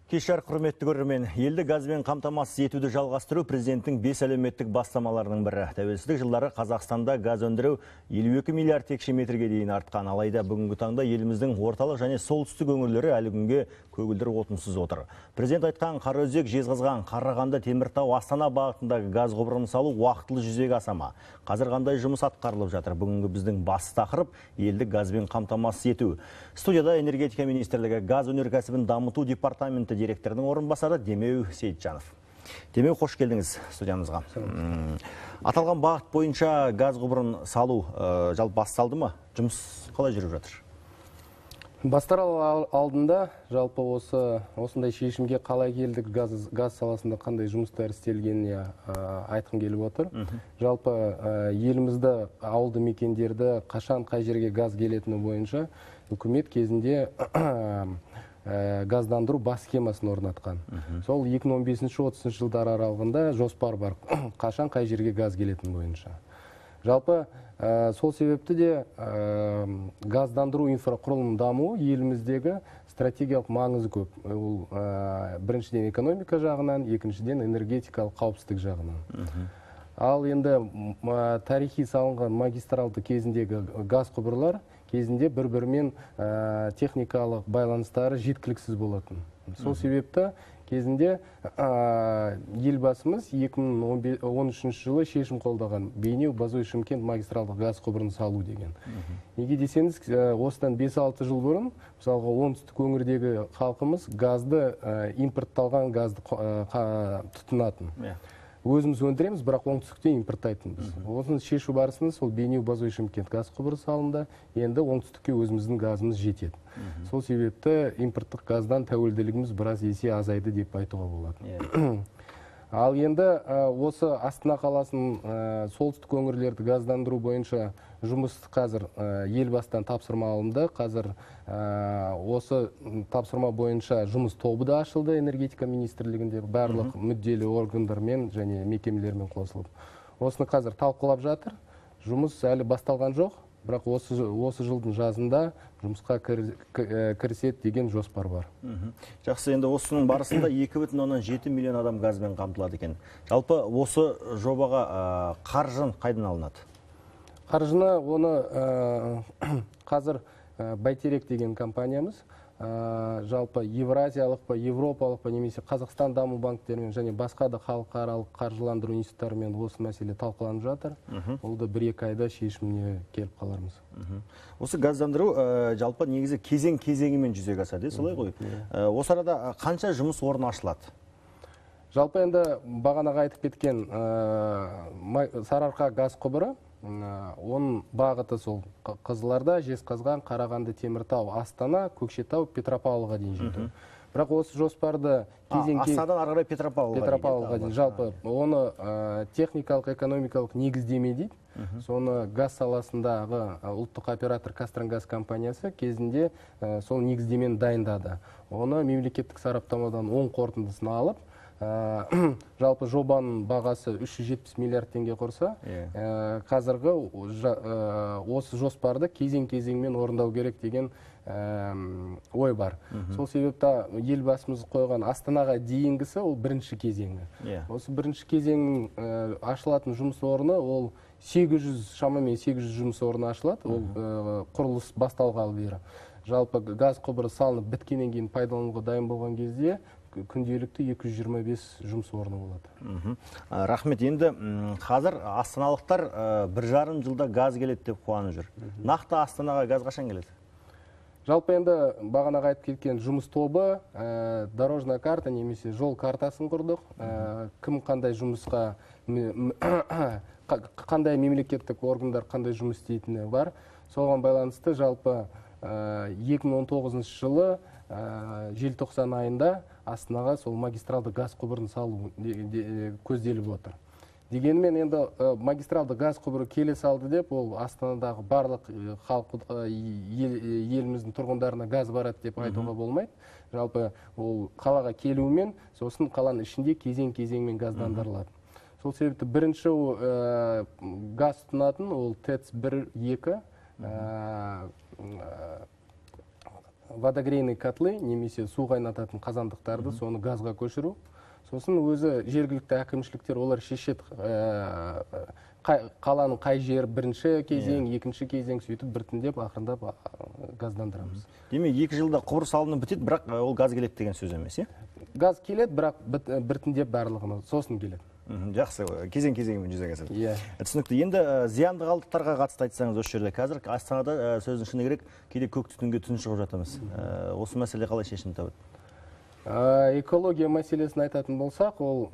Кешар құрметті көрермен, елді газбен қамтамасыз етуді жалғастыру президенттің 5 әлеуметтік бастамаларының бірі. Тәуелсіздік жылдары Қазақстанда газ өндіру 52 миллиард текше метрге дейін артқан. Алайда бүгінгі таңда еліміздің орталық және солтүстік өңірлері әлі күнге көгілдір отынсыз отыр. Президент айтқан Қараөзек, Жезқазған, Қарағанды, Теміртау, Астана бағытындағы газ құбырын салу уақытылы жүзеге асама. Қазір қандай жұмыс атқарылып жатыр? Бүгінгі біздің басты тақырып елді газбен қамтамасыз ету. Студияда энергетика министрлігі газ өнеркәсібін дамыту департаменті директорының орынбасары Демеу Сейітжанов. Демеу, қош келдіңіз студиямызға. Аталған бағыт бойынша газ құбырын салу жалпы басталды ма? Жұмыс қалай жүріп жатыр? Бастар алдында жалпы осындай шешімге қалай келдік, газ саласында қандай жұмыстар істелгеніне айтқым келіп отыр. Жалпы елімізді, ауылды мекендерді қашан қай жерге газ келетіні бойынша үкімет кезінде газдандыру бас схемасын орнатқан. Сол 2015-30 жылдар аралығында жоспар бар, қашан қай жерге газ келетін бойынша. Жалпы сол себепті де газдандыру инфрақұрылымының дамуы еліміздегі стратегиялық маңызы көп. Ол біріншіден экономика жағынан, екіншіден энергетикалық қауіпсіздік жағынан. Ал енді тарихи салынған магистралды кезіндегі газ құбырлар кезінде бір-бірімен техникалық байланыстары жеткіліксіз болатын. Сол себепті кезінде елбасымыз 2013 жылы шешім қолдаған Бейнеу, Бозой, Шымкент магистралды газ құбырын салу деген. Неге десеңіз, осыдан 5-6 жыл бұрын, мысалға оңтүстік өңірдегі халқымыз газды, импортталған газды тұтынатын. Өзіміз өндіреміз, бірақ оңтүстіктен импорттайтынбыз. Осыны шешу барысында сол Бейнеу, Бозой, Шымкент газ құбыры салынды. Енді оңтүстікке өзіміздің газымыз жетеді. Сол себепті импорттық газдан тәуелділігіміз біраз есе азайды деп айтуға болады. Ал енді осы Астана қаласының солтүстік өңірлерді газдандыру бойынша жұмыс қазір елбасынан тапсырма алынды. Қазір осы тапсырма бойынша жұмыс тобы да ашылды энергетика министрлігінде, барлық мүдделі органдармен және мекемелермен қосылып. Осыны қазір талқылап жатыр. Жұмыс әлі басталған жоқ, бірақ осы жылдың жазында жұмысқа кіріседі деген жоспар бар. Жақсы, енді осының барысында 2,7 миллион адам газбен қамтылады екен. Жалпы осы жобаға қаржын қайдан алынады? Қаржыны оны қазір Бәйтерек деген компаниямыз жалпы евразиялық па, европалық па, немесе Қазақстан даму банктерімен және басқа да халықаралық қаржыландыру институттарымен осы мәселе талқыланып жатыр. Ол да 1-2 айда шешіміне келіп қалармыз. Осы газдандыру жалпы негізі кезең-кезеңімен жүзеге асады, солай ғой? Осы арада қанша жұмыс орны ашылады? Жалпы енді бағанаға айтып кеткен Сарыарқа газ құбыры, оның бағыты сол Қызылорда, Жезқазған, Қарағанды, Теміртау, Астана, Көкшетау, Петропавлға дейін жетті. Бірақ осы жоспарды Астанадан ары қарай Петропавлға дейін. Жалпы оны техникалық, экономикалық негіздеме дейді. Соны газ саласындағы ұлттық оператор Қазтрансгаз компаниясы кезінде сол негіздемені дайындады. Оны мемлекеттік сараптамадан оң қорытындысын алып, жалпы жобаның бағасы 370 миллиард теңге құрса, қазіргі осы жоспарды кезең-кезеңмен орындау керек деген ой бар. Сол себепті елбасымыз қойған Астанаға дейінгісі ол бірінші кезеңі. Осы бірінші кезеңнің ашылатын жұмыс орны ол шамамен 800 жұмыс орны ашылады. Ол құрылыс басталғалы бері. Жалпы газ құбыры салынып біткеннен кейін пайдалануға дайын болған кезде күнделікті 225 жұмыс орны болады. Рахмет. Енді қазір астаналықтар 1,5 жылда газ келеді деп қуанып жүр. Нақты Астанаға газ қашан келеді? Жалпы енді бағанаға айтып кеткен жұмыс тобы, дорожная карта немесе жол картасын құрдық. Кім қандай жұмысқа, қандай мемлекеттік органдар қандай жұмыс істейтіні бар. Соған байланысты жалпы 2019 жылы желтоқсан айында Астанаға сол магистралды газ құбырын салу көзделіп отыр. Дегенмен енді магистралды газ құбыры келе салды деп, ол Астанадағы барлық еліміздің тұрғындарына газ барады деп айтуға болмайды. Жалпы ол қалаға келуімен, сосын қаланың ішінде кезең-кезеңмен газдандырылады. Сол себепті бірінші газ тұтынатын ол ТЭЦ 1-2 водогрейный котлы немесе су қайнататын қазандықтарды соны газға көшіру. Сосын өзі жергілікті әкімшіліктер олар шешеді, қаланың қай жер бірінші кезең, екінші кезең сөйтіп біртіндеп ақырындап газдандырамыз. Демек 2 жылда құбыр салынып бітеді, бірақ ол газ келеді деген сөз емес, Газ келеді, бірақ біртіндеп барлығына сосын келеді. Жақсы, кезең-кезеңімен жүзеге асады. Түсінікті. Енді зиянды қалдықтарға қатысты айтсаңыз осы жерде. Қазір Астанада сөздің шыны керек, кейде көк түтінге түн шығып жатамыз. Осы мәселе қалай шешім табады? Экология мәселесін айтатын болсақ, ол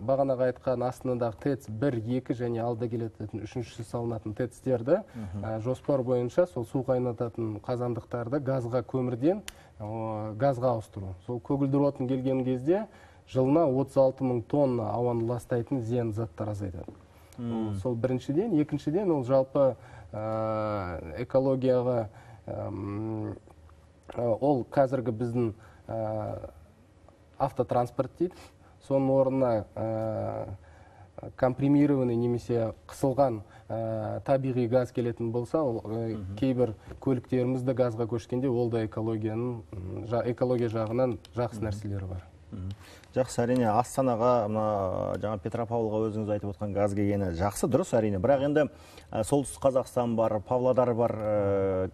бағанаға айтқан астындағы ТЭЦ 1, 2 және алда келетін 3-ші салынатын ТЭЦ-терді жоспар бойынша сол су қайнататын қазандықтарды газға, көмірден газға ауыстыру. Сол көгілдір отын келген кезде жылына 36 000 тонна ауаны ластайтын зиян заттар азайтады. Сол біріншіден, екіншіден ол жалпы экологияға ол қазіргі біздің автотранспорт дейді. Соның орнына компримированный немесе қысылған табиғи газ келетін болса, кейбір көліктерімізді газға көшкенде ол да экология жағынан жақсы нәрселері бар. Жақсы, әрине Астанаға, жаңа Петропавлға өзіңіз айтып отқан газ келгені жақсы, дұрыс әрине. Бірақ енді солтүстік Қазақстан бар, Павлодар бар,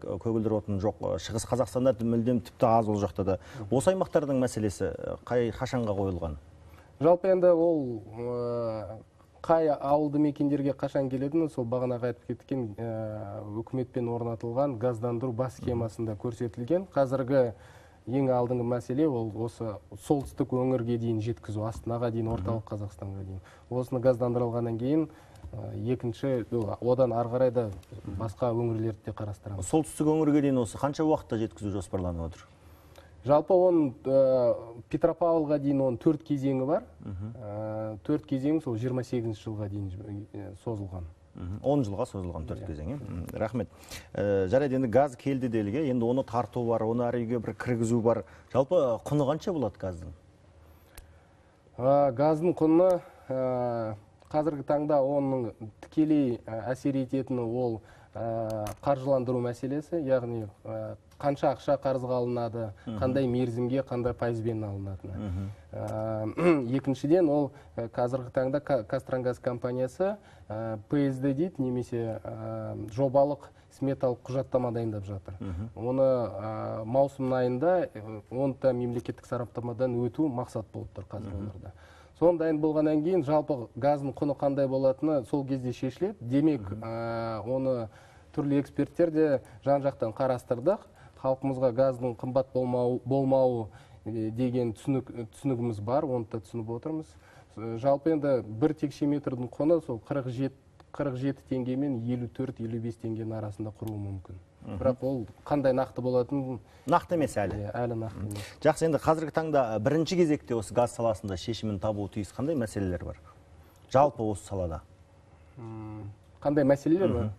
көгілдір отын жоқ. Шығыс Қазақстанда мүлдем тіпті аз ол жақта да. Осы аймақтардың мәселесі қашанға қойылған? Жалпы енді ол қай ауылды мекендерге қашан келетіні сол бағанаға айтып кеткен үкіметпен орнатылған газдандыру бас схемасында көрсетілген. Қазіргі ең алдыңғы мәселе ол осы солтүстік өңірге дейін жеткізу, Астанаға дейін, орталық Қазақстанға дейін. Осыны газдандырылғаннан кейін екінші, одан ары қарай да басқа өңірлерді де қарастырамыз. Солтүстік өңірге дейін осы қанша уақытта жеткізу жоспарланып отыр? Жалпы оның Петропавлға дейін оның 4 кезеңі бар. 4 кезеңі сол 28 жылға дейін созылған. 10 жылға созылған 4 кезең. Рахмет. Жарайды, енді газ келді деліге, енді оны тарту бар, оны әріге бір кіргізу бар. Жалпы құны қанша болады газдың? Газдың құны қазіргі таңда оның тікелей әсер ететіні ол қаржыландыру мәселесі, яғни қанша ақша қарызға алынады, қандай мерзімге, қандай пайызбен алынатыны. Екіншіден ол қазіргі таңда Қазтрангаз компаниясы ПСД дейді, немесе жобалық сметалық құжаттама дайындап жатыр. Оны маусым айында онда мемлекеттік сараптамадан өту мақсат болып тұр қазір оларда. Соны дайын болғаннан кейін жалпы газдың құны қандай болатыны сол кезде шешіледі. Демек, оны түрлі эксперттер де жан-жақтан қарастырдық. Халқымызға газдың қымбат болмауы деген түсінігіміз бар, оны да түсініп отырмыз. Жалпы енді 1 текше метрдің құны сол 47 теңгемен 54-55 теңгенің арасында құруы мүмкін. Бірақ ол қандай нақты болатын? Нақты емес әлі. Әлі нақты емес. Жақсы, енді қазіргі таңда бірінші кезекте осы газ саласында шешімін табуы тиіс қандай мәселелер бар? Жалпы осы салада. Қандай мәселелер бар?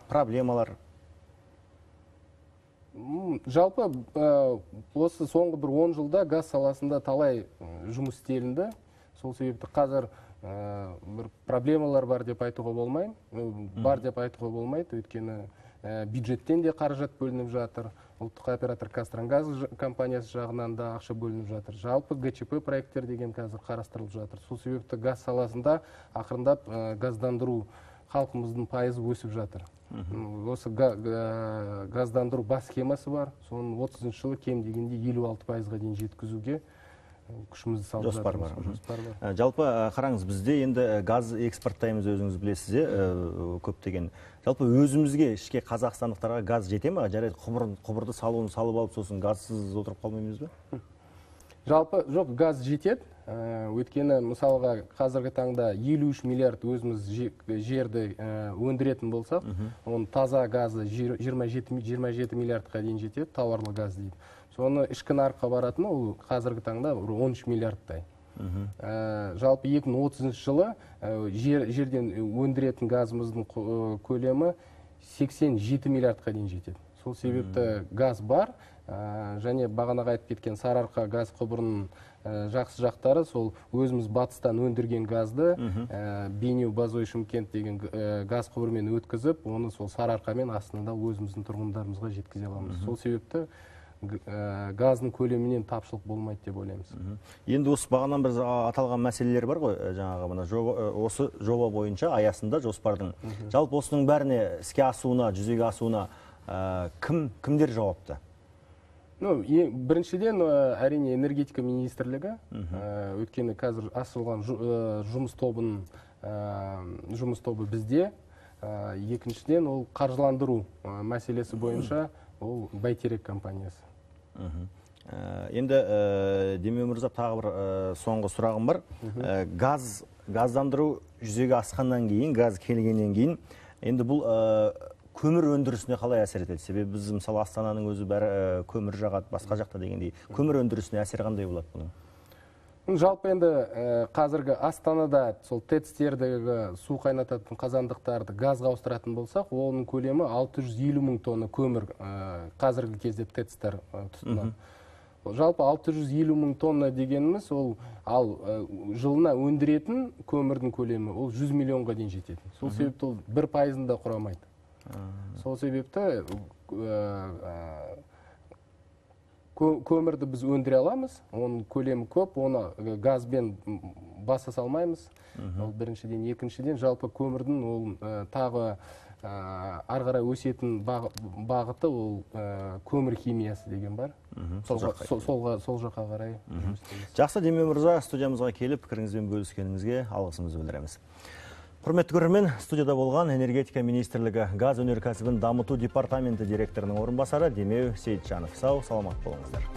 Проблемалар. Жалпы осы соңғы бір 10 жылда газ саласында талай жұмыс істелінді. Сол себепті қазір бір проблемалар бар деп айтуға болмайды. Бар деп айтуға болмайды, өйткені бюджеттен де қаражат бөлініп жатыр. Ұлттық оператор Қазтрангаз компаниясы жағынан да ақша бөлініп жатыр. Жалпы ГЧП проекттер деген қазір қарастырылып жатыр. Сол себепті газ саласында ақырындап газдандыру халқымыздың пайызы өсіп жатыр. Осы газдандыру бас схемасы бар. Соның 30 жылы кем дегенде 56%-ға дейін жеткізуге күшімізді салып жоспар бар. Жалпы қараңыз, бізде енді газ экспорттаймыз, өзіңіз білесіз, көптеген. Жалпы өзімізге, ішке қазақстандықтарға газ жете ме? Жарайды, құбырды салып алып, сосын газсыз отырып қалмаймыз ба? Жалпы жоқ, газ жетеді. Өйткені мысалға қазіргі таңда 53 миллиард өзіміз жерді өндіретін болсақ, оның таза газы 27 миллиардқа дейін жетеді, тауарлы газ дейді. Соны ішкі нарыққа баратыны ол қазіргі таңда 13 миллиардтай. Жалпы 2030 жылы жерден өндіретін газымыздың көлемі 87 миллиардқа дейін жетеді. Сол себепті газ бар, және бағанаға айтып кеткен Сарыарқа газ құбырының жақсы жақтары сол өзіміз батыстан өндірген газды Бейнеу Базой Шымкент деген газ құбырымен өткізіп, оны сол Сарыарқамен астында өзіміздің тұрғындарымызға жеткізе аламыз. Сол себепті газдың көлемінен тапшылық болмайды деп ойлаймыз. Енді осы бағанан бір аталған мәселелер бар ғой, жаңағы осы жоба бойынша аясында жоспардың. Жалпы осының бәріне іске асуына, жүзеге асуына кімдер жауапты? Біріншіден, әрине энергетика министрлігі, өткені қазір ашылған жұмыс тобы бізде. Екіншіден, ол қаржыландыру мәселесі бойынша ол Бәйтерек компаниясы. Енді Демеу мырза, тағы бір соңғы сұрағым бар. Газдандыру жүзеге асқаннан кейін, газ келгеннен кейін, енді бұл көмір өндірісіне қалай әсер етеді? Себебі біз мысалы Астананың өзі бәрі көмір жағады, басқа жақта дегендей. Көмір өндірісіне әсер қандай болады бұның? Жалпы енді қазіргі Астанада сол ТЭЦ-тердегі су қайнататын қазандықтарды газға ауыстыратын болсақ, оның көлемі 650 мың тонна көмір қазіргі кезде ТЭЦ-тер тұтынады. Жалпы 650 мың тонна дегеніміз, ал жылына өндіретін көмірдің көлемі ол 100 миллионға дейін жетеді. Сол себепті ол 1% да құрамайды. Сол себепті көмірді біз өндіре аламыз, оның көлемі көп, оны газбен баса салмаймыз. Ол біріншіден, екіншіден, жалпы көмірдің ол тағы арғара өсетін бағыты ол көмір химиясы деген бар. Сол жаққа қарай. Жақсы, Демеу мырза, студиямызға келіп, пікіріңізбен бөліскеніңізге алғысымызды білдіреміз. Құрметті көрермен, студияда болған энергетика министрлігі газ өнеркәсібін дамыту департаменті директорының орынбасары Демеу Сейітжанов. Сау, саламат болыңыздар.